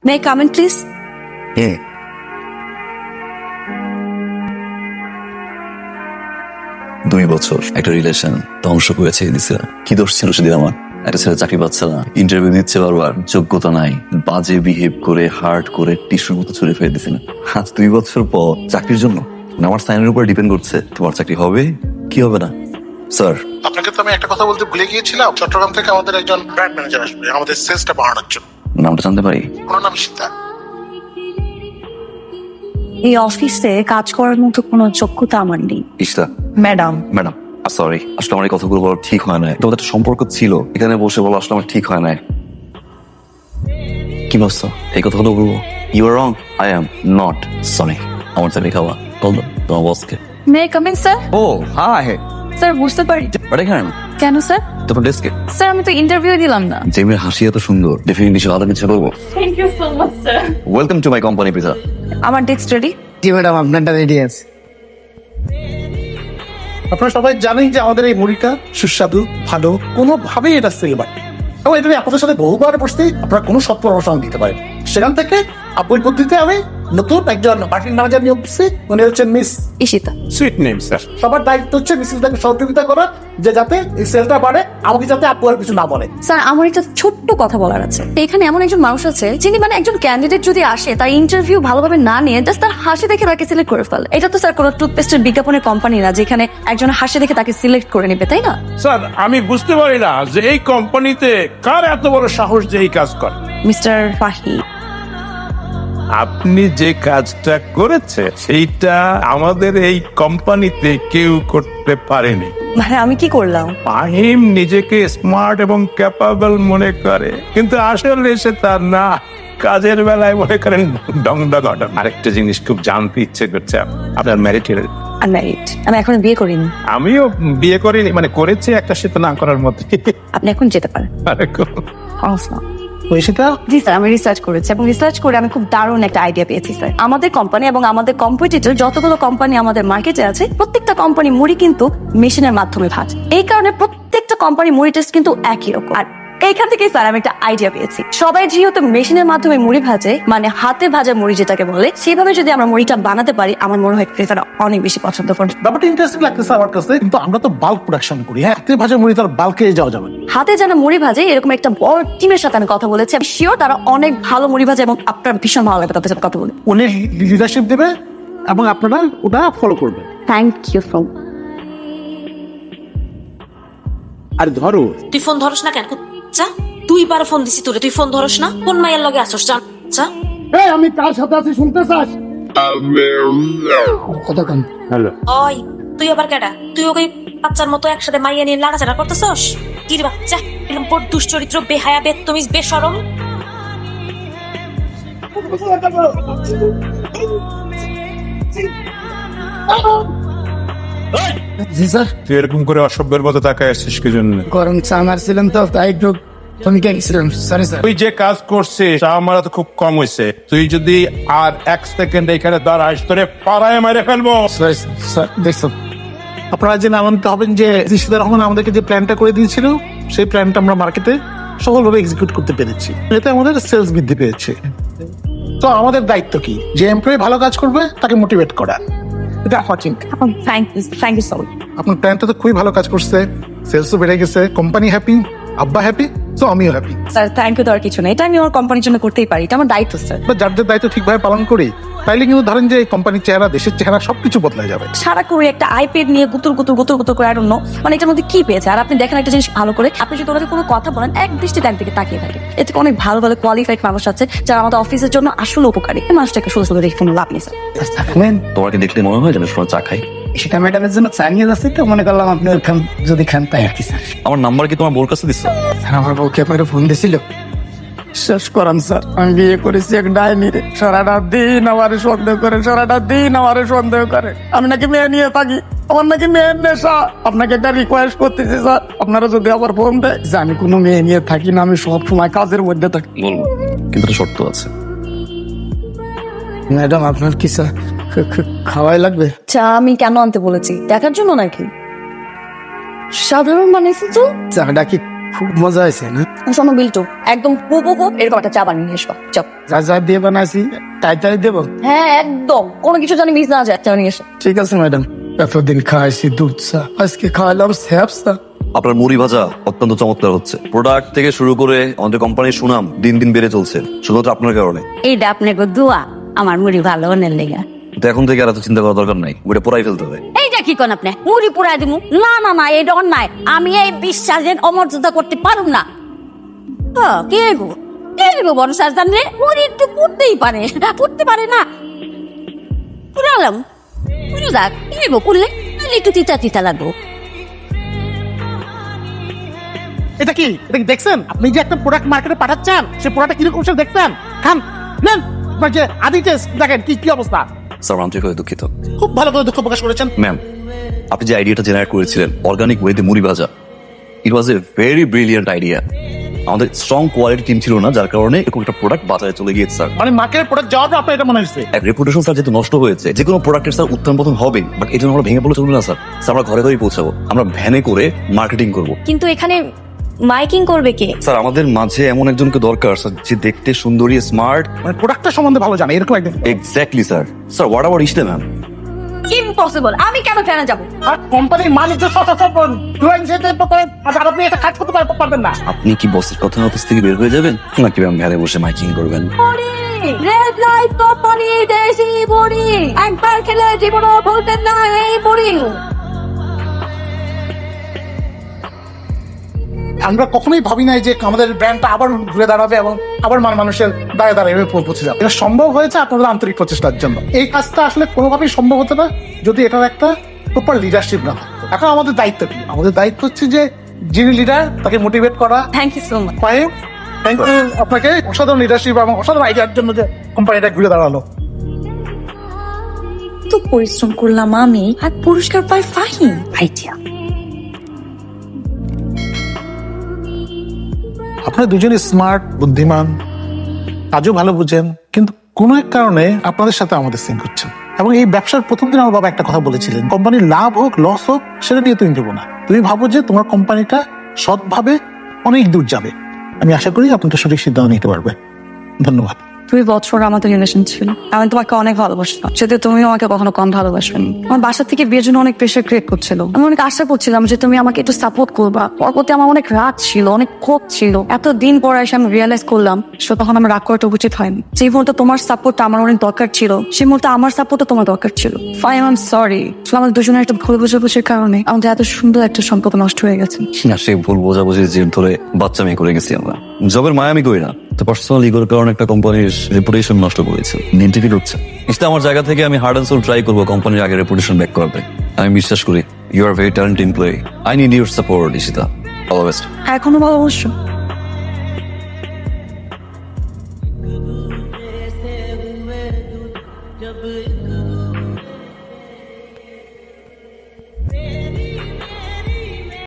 May I come in please? হ্যাঁ, 2 বছর একটা রিলেশন ধ্বংস করে ছেড়ে দিছে। কি দোষ ছিল সেদিন আমার? একটা ছেলে চাকরি পাচ্ছে না, ইন্টারভিউ দিচ্ছে বারবার, যোগ্যতা নাই, বাজে বিহেভ করে হার্ট করে টিস্যুর মতো ছুড়ে ফেলে দিছে না। আজ 2 বছর পর চাকরির জন্য আমার সাইনের উপর ডিপেন্ড করছে তোমার চাকরি হবে কি হবে না। স্যার, আপনাকে তো আমি একটা কথা বলতে ভুলে গিয়েছিলাম, চট্টগ্রাম থেকে আমাদের একজন ব্র্যান্ড ম্যানেজার আসবে আমাদের সেলসটা বাড়ানোর জন্য। নামটা জানতে পারি? ওনার নাম সীতা। এই অফিসে কাজ করার মতো কোনো যোগ্যতা আমার নেই। ইশতা ম্যাডাম, ম্যাডাম সরি, আসলে আমার এই কথাগুলো বলা ঠিক হয় না। তোমাদের একটা সম্পর্ক ছিল, এখানে বসে বলো আসলে আমার ঠিক হয় না। কি বলছো? এই কথাগুলো বলবো? You are wrong, I am not sorry. আমার চাকরি খাওয়া বলতো তোমার বসকে। May I come in sir? Oh hi, sir বুঝতে পারি। এখানে কেন স্যার? তোমার ডেস্কে। স্যার আমি তো ইন্টারভিউ দিলাম না। যে মেয়ের হাসি এত সুন্দর, ডেফিনেটলি সে আলাদা কিছু বলবো। Thank you so much sir. Welcome to my company pizza. আমার ডেস্ক রেডি? জি ম্যাডাম, আপনারটা রেডি আছে। আপনারা সবাই জানেন যে আমাদের এই মুড়িটা সুস্বাদু, ভালো, কোনোভাবেই এটা সেল বাড়ে এবং এটা নিয়ে আপনাদের সাথে বহুবার বসতে আপনারা কোনো সৎ পরামর্শ দিতে পারেন। সেখান থেকে আপুর পদ্ধতিতে আমি নতুন একজন মার্কেটিং ম্যানেজার নিয়োগ দিচ্ছি, উনি হচ্ছেন miss Ishita. Sweet name sir. সবার দায়িত্ব হচ্ছে মিসেসটাকে সহযোগিতা করা, যে যাতে এই সেলটা বাড়ে, আমাকে যাতে আপু আর কিছু না বলে। স্যার আমার একটা ছোট্ট কথা বলার আছে। এখানে এমন একজন মানুষ আছে যিনি মানে একজন ক্যান্ডিডেট যদি আসে তার ইন্টারভিউ ভালোভাবে না নিয়ে জাস্ট তার হাসি দেখে তাকে সিলেক্ট করে ফেলে। এটা তো স্যার কোনো টুথপেস্টের বিজ্ঞাপনের কোম্পানি না যেখানে একজন হাসি দেখে তাকে সিলেক্ট করে নেবে, তাই না? স্যার আমি বুঝতে পারি না যে এই কোম্পানিতে কার এত বড় সাহস যে এই কাজ করে। মিস্টার ফাহি, আপনি যে কাজটা করেছে সেইটা আমাদের এই কোম্পানিতে কেউ করতে পারেনি। মানে আমি কি করলাম? ফাহিম নিজেকে স্মার্ট এবং ক্যাপাবল মনে করে, কিন্তু আসলে সে তার না। কাজের বেলায় মনে করেন ডং ডং অটম। আরেকটা জিনিস খুব জানতে ইচ্ছে করছে, আপনার ম্যারিড? আনম্যারিড। আমি এখনো বিয়ে করিনি। আমিও বিয়ে করিনি, মানে করেছি একটা, সেটা না করার মধ্যে। আপনি এখন যেতে পারেন। জি স্যার, আমি রিসার্চ করেছি এবং রিসার্চ করে আমি খুব দারুণ একটা আইডিয়া পেয়েছি স্যার। আমাদের কোম্পানি এবং আমাদের কম্পিটিটর যতগুলো কোম্পানি আমাদের মার্কেটে আছে প্রত্যেকটা কোম্পানি মুড়ি কিন্তু মেশিনের মাধ্যমে ভাজে। এই কারণে প্রত্যেকটা কোম্পানি মুড়ি টেস্ট কিন্তু একই রকম। আর এইখান থেকে স্যার আমি একটা আইডিয়া পেয়েছি। সবাই যেহেতু মেশিনের মাধ্যমে মুড়ি ভাজে, মানে হাতে ভাজা মুড়ি যেটাকে বলে, সেভাবে যদি আমরা মুড়িটা বানাতে পারি আমার মনে হয় স্যার অনেক বেশি পছন্দ করবে। ব্যাপারটা ইন্টারেস্টিং লাগতেছে আমার কাছে, কিন্তু আমরা তো বাল্ক প্রোডাকশন করি। হ্যাঁ, হাতে ভাজা মুড়ি তার বাল্কে যাওয়া যাবে না। হাতে যারা মুড়ি ভাজে এরকম একটা বড় টিমের সাথে আমি কথা বলেছি, আমি শিওর তারা অনেক ভালো মুড়ি ভাজে এবং আপনার ভীষণ ভালো লাগবে তাদের সাথে কথা বলে। উনি লিডারশিপ দেবে এবং আপনারা ওটা ফলো করবে। Thank you so much. আর ধরো, তুই ফোন ধরস না কেন? যা, 2 বার ফোন দিছি তোরে, তুই ফোন ধরস না? কোন মাইয়ের লগে আসছ? যা। এই আমি কার সাথে আছি শুনতে চাস? কথা কম। হ্যালো, ওই তুই আবার কেডা? তুই ওকে বাচ্চার মতো একসাথে মাইয়া নিয়ে লাড়াচাড়া করতেছস? কি রে বাচ্চা, এরকম বড় দুশ্চরিত্র, বেহায়া, বেত্তমিজ, বেশরম। জি স্যার। তুই এরকম করে অসভ্যের মতো তাকায় আসছিস কি জন্য? গরম চা মারছিলাম তো তাই একটু তুমি গেছিলাম। Sorry sir. তুই যে কাজ করছিস তা আমার তো খুব কম হয়েছে। তুই যদি আর 1 সেকেন্ড এখানে দাঁড়াস তোরে পাড়ায় মেরে ফেলবো। সরি স্যার, দেখছো আপনারা যে আনন্দিত হবেন যে জিশিদা রহমান আমাদেরকে যে প্ল্যানটা করে দিয়েছিল, সেই প্ল্যানটা আমরা মার্কেটে সফলভাবে এক্সিকিউট করতে পেরেছি। এতে আমাদের সেলস বৃদ্ধি পেয়েছে। তো আমাদের দায়িত্ব কি? যে এমপ্লয়ি ভালো কাজ করবে তাকে মোটিভেট করা। এটা আমার চিন্তা। Thank you so much. আপনার প্ল্যানটা তো খুবই ভালো কাজ করছে, সেলসও বেড়ে গেছে, কোম্পানি হ্যাপি, আব্বা হ্যাপি, তো আমিও হ্যাপি। স্যার থ্যাংক ইউ দেওয়ার কিছু নেই, এটা আমি আমার কোম্পানির জন্য করতেই পারি, এটা আমার দায়িত্ব স্যার। যার যার দায়িত্ব ঠিকভাবে পালন করি, তাইলে কিন্তু ধরেন যে কোম্পানির চেহারা, দেশের চেহারা সবকিছু বদলে যাবে। সারা করে একটা আইপ্যাড নিয়ে গুতুর গুতুর গুতুর গুতুর করে আরো মানে এটার মধ্যে কি পেয়েছে? আর আপনি দেখেন একটা জিনিস ভালো করে, আপনি যদি ওনাকে কোনো কথা বলেন এক দৃষ্টিতে একদিকে তাকিয়ে থাকে, এতে অনেক ভালো ভালো কোয়ালিফাইড মানুষ আছে যারা আমাদের অফিসের জন্য আসলে উপকারী। এই মানুষটাকে শুধু শুধু দেখে কোনো লাভ নেই স্যার। তোমাকে দেখলে মনে হয় যেন সময় চা খাই। সেটা ম্যাডামের জন্য চা নিয়ে যাচ্ছি তো মনে করলাম আপনি ওখান যদি খান তাই আর কি স্যার। আমার নাম্বার কি তোমার বোর কাছে দিচ্ছ? আমার বউকে পরে ফোন দিছিল। শেষ করান স্যার, আমি বিয়ে করেছি এক ডাইনিরে। সারাটা দিন আমারে সন্দেহ করে, সারাটা দিন আমারে সন্দেহ করে আমি নাকি মেয়ে নিয়ে থাকি, আমার নাকি মেয়ের নেশা। আপনাকে একটা রিকোয়েস্ট করতেছি স্যার, আপনারা যদি আবার ফোন দেয় যে আমি কোনো মেয়ে নিয়ে থাকি না, আমি সব সময় কাজের মধ্যে থাকি। বলবো, কিন্তু একটা শর্ত আছে। ম্যাডাম আপনার কি স্যার খাওয়াই লাগবে? চা আমি কেন আনতে বলেছি? দেখার জন্য নাকি? সাধারণ বানাইছি তো। চাটা কি খুব মজা হয়েছে না? শোনো বিল্টু, একদম হুবহু এরকম একটা চা বানিয়ে নিয়ে এসো, চপ। যা যা দিয়ে বানাইছি তাই তাই দেবো। হ্যাঁ একদম, কোনো কিছু জানি মিস না যায়, চা নিয়ে এসো। ঠিক আছে ম্যাডাম, এতদিন খাইছি দুধ চা, আজকে খাওয়ালাম স্যাপ চা। আপনার মুড়ি ভাজা অত্যন্ত চমৎকার হচ্ছে। প্রোডাক্ট থেকে শুরু করে আমাদের কোম্পানির সুনাম দিন দিন বেড়ে চলছে শুধুমাত্র আপনার কারণে। এইটা আপনাকে দোয়া আমার মুড়ি ভালো অনেক লেগা। তো এখন থেকে আর এত চিন্তা করার দরকার নাই, ওটা পুরাই ফেলতে হবে। এইটা কি কোন আপনি মুড়ি পুরাই দিমু? না না না, এইটা অন্যায়। আমি এই বিশ্বাসের অমর্যাদা করতে পারুম না। কে গো কে গো বড় সাজ জানলে মুড়ি একটু পুড়তেই পারে, পুড়তে পারে না? পুরালাম পুরো যাক, কে গো পুড়লে একটু তিতা তিতা লাগবো। এটা কি দেখছেন? আপনি যে একটা প্রোডাক্ট মার্কেটে পাঠাচ্ছেন, সেই প্রোডাক্ট কিরকম সে দেখছেন? খান নেন, আপনার যে আদি টেস্ট দেখেন কি অবস্থা। স্যার আন্তরিকভাবে দুঃখিত। খুব ভালো করে দুঃখ প্রকাশ করেছেন। ম্যাম, আপনি যে আইডিয়াটা জেনারেট করেছিলেন অর্গানিক ওয়েতে মুড়ি ভাজা, ইট ওয়াজ এ ভেরি ব্রিলিয়ান্ট আইডিয়া। আমাদের স্ট্রং কোয়ালিটি টিম ছিল না, যার কারণে এরকম একটা প্রোডাক্ট বাজারে চলে গিয়েছে স্যার। মানে মার্কেটের প্রোডাক্ট যাওয়ার পর আপনার এটা মনে হচ্ছে এক রেপুটেশন স্যার যেহেতু নষ্ট হয়েছে, যে কোনো প্রোডাক্টের স্যার উত্থান পতন হবে, বাট এই জন্য আমরা ভেঙে পড়লে চলবে না স্যার। স্যার আমরা ঘরে ঘরেই পৌঁছাবো, আমরা ভ্যানে করে মার্কেটিং করবো। কিন্তু এখানে মাইকিং করবে কে? স্যার আমাদের মাঝে এমন একজনকে দরকার স্যার, যে দেখতে সুন্দরী, স্মার্ট। মানে প্রোডাক্টটা সম্বন্ধে ভালো জানে এরকম একদম। Exactly sir. Sir what about ইশতে ম্যাম? ইম্পসিবল, আমি কেন ফ্যানে যাবো? আর কোম্পানির মালিকদের আর আপনি এটা কাজ করতে পারবেন না। আপনি কি বসের কথা অফিস থেকে বের হয়ে যাবেন, নাকি ম্যাম ভ্যানে বসে মাইকিং করবেন? রেড লাইট কোম্পানি দেশি মুড়ি, একবার খেলে জীবনও ভুলতেন না এই মুড়ি। আমরা কখনোই ভাবি নাই যে আমাদের ব্র্যান্ডটা আবার ঘুরে দাঁড়াবে এবং আবার মানুষের দাঁড়িয়ে দাঁড়িয়ে পৌঁছে যাবে। এটা সম্ভব হয়েছে আপনাদের আন্তরিক প্রচেষ্টার জন্য। এই কাজটা আসলে কোনোভাবেই সম্ভব হতো না যদি এটার একটা প্রপার লিডারশিপ না থাকতো। এখন আমাদের দায়িত্ব কি? আমাদের দায়িত্ব হচ্ছে যে যিনি লিডার তাকে মোটিভেট করা। Thank you so much. Thank you আপনাকে, অসাধারণ লিডারশিপ এবং অসাধারণ আইডিয়ার জন্য যে কোম্পানিটা ঘুরে দাঁড়ালো। তো পরিশ্রম করলাম আমি, আর পুরস্কার পাই ফাহিম। আইডিয়া। আপনারা দুজনই স্মার্ট, বুদ্ধিমান, কাজও ভালো বুঝেন, কিন্তু কোনো এক কারণে আপনাদের সাথে আমাদের সিঙ্ক হচ্ছে। এবং এই ব্যবসার প্রথম দিন আমার বাবা একটা কথা বলেছিলেন, কোম্পানির লাভ হোক লস হোক সেটা নিয়ে তুমি ভেবো না, তুমি ভাবো যে তোমার কোম্পানিটা সৎভাবে অনেক দূর যাবে। আমি আশা করি আপনি তো সঠিক সিদ্ধান্ত নিতে পারবে। ধন্যবাদ। 2 বছর আমাদের রিলেশন ছিল, আমি তোমাকে অনেক ভালোবাসতাম, যদি তুমি আমাকে কখনো কম ভালোবাসবেন। আমার বাসা থেকে বিয়ের জন্য অনেক প্রেশার ক্রিয়েট করছিল, আমি অনেক আশা করছিলাম যে তুমি আমাকে একটু সাপোর্ট করবা। ওর প্রতি আমার অনেক রাগ ছিল, অনেক ক্ষোভ ছিল। এতদিন পর এসে আমি রিয়েলাইজ করলাম তখন আমার রাগ করাটা উচিত হয়নি। যে মুহূর্তে তোমার সাপোর্টটা আমার অনেক দরকার ছিল, সেই মুহূর্তে আমার সাপোর্টটা তোমার দরকার ছিল। Fine, I am sorry. আমাদের দুজনের একটা ভুল বোঝাবুঝির কারণে আমাদের এত সুন্দর একটা সম্পর্ক নষ্ট হয়ে গেছে। না, সেই ভুল বোঝাবুঝির জের ধরে বাচ্চা মেয়ে করে গেছি আমরা। জবের মায়া আমি করি না, তো পার্সোনাল ইগোর কারণে একটা কোম্পানির রেপুটেশন নষ্ট করেছে, নিন্টিফিট হচ্ছে। নিশ্চয় আমার জায়গা থেকে আমি হার্ড অ্যান্ড সোল ট্রাই করবো কোম্পানির আগে রেপুটেশন ব্যাক করতে। আমি বিশ্বাস করি you are very talented employee. I need your support Ishita. All the best. এখনো ভালোবাসো?